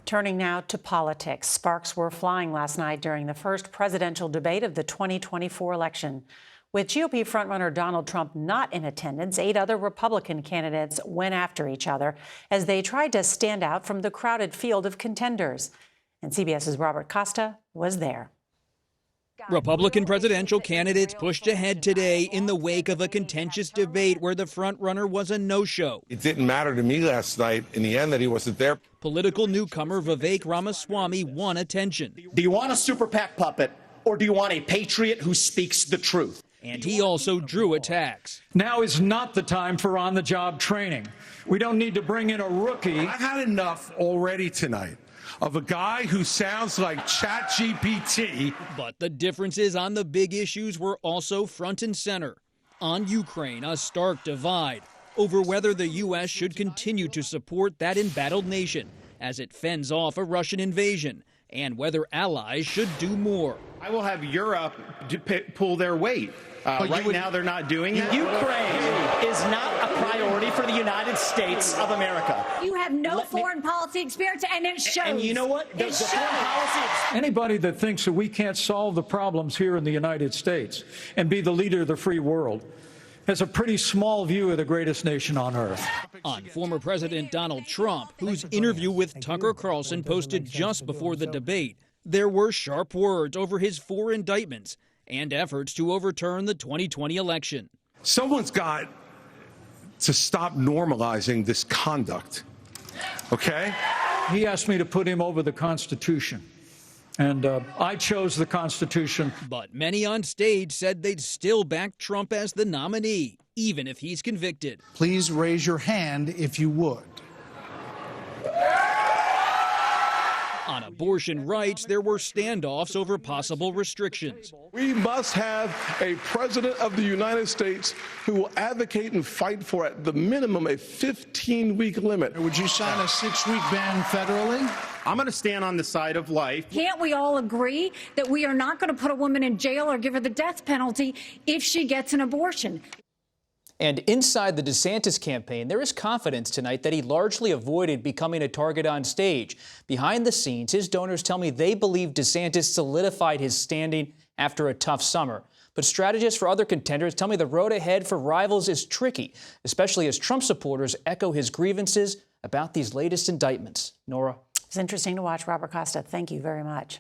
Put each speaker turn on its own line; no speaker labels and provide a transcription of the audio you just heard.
Turning now to politics. Sparks were flying last night during the first presidential debate of the 2024 election. With GOP frontrunner Donald Trump not in attendance, 8 other Republican candidates went after each other as they tried to stand out from the crowded field of contenders. And CBS's Robert Costa was there.
Republican presidential candidates pushed ahead today in the wake of a contentious debate where the frontrunner was a no-show.
It didn't matter to me last night in the end that he wasn't there.
Political newcomer Vivek Ramaswamy won attention.
Do you want a super PAC puppet, or do you want a patriot who speaks the truth?
And he also drew attacks.
Now is not the time for on-the-job training. We don't need to bring in a rookie.
I've had enough already tonight of a guy who sounds like ChatGPT.
But the differences on the big issues were also front and center. On Ukraine, a stark divide over whether the U.S. should continue to support that embattled nation as it fends off a Russian invasion, and whether allies should do more.
I will have Europe pull their weight. Right now, they're not doing that.
Ukraine is not a priority for the United States of America.
You have no foreign policy experience, and it shows.
And you know what? The foreign policy.
Anybody that thinks that we can't solve the problems here in the United States and be the leader of the free world has a pretty small view of the greatest nation on earth.
On former President Donald Trump, whose interview with Tucker Carlson posted just before the debate, there were sharp words over his 4 indictments and efforts to overturn the 2020 election.
Someone's got to stop normalizing this conduct, okay?
He asked me to put him over the Constitution, and I chose the Constitution.
But many on stage said they'd still back Trump as the nominee, even if he's convicted.
Please raise your hand if you would.
On abortion rights, there were standoffs over possible restrictions.
We must have a president of the United States who will advocate and fight for, at the minimum, a 15-week limit.
Would you sign a 6-week ban federally?
I'm going to stand on the side of life.
Can't we all agree that we are not going to put a woman in jail or give her the death penalty if she gets an abortion?
And inside the DeSantis campaign, there is confidence tonight that he largely avoided becoming a target on stage. Behind the scenes, his donors tell me they believe DeSantis solidified his standing after a tough summer. But strategists for other contenders tell me the road ahead for rivals is tricky, especially as Trump supporters echo his grievances about these latest indictments. Norah.
It's interesting to watch. Robert Costa, thank you very much.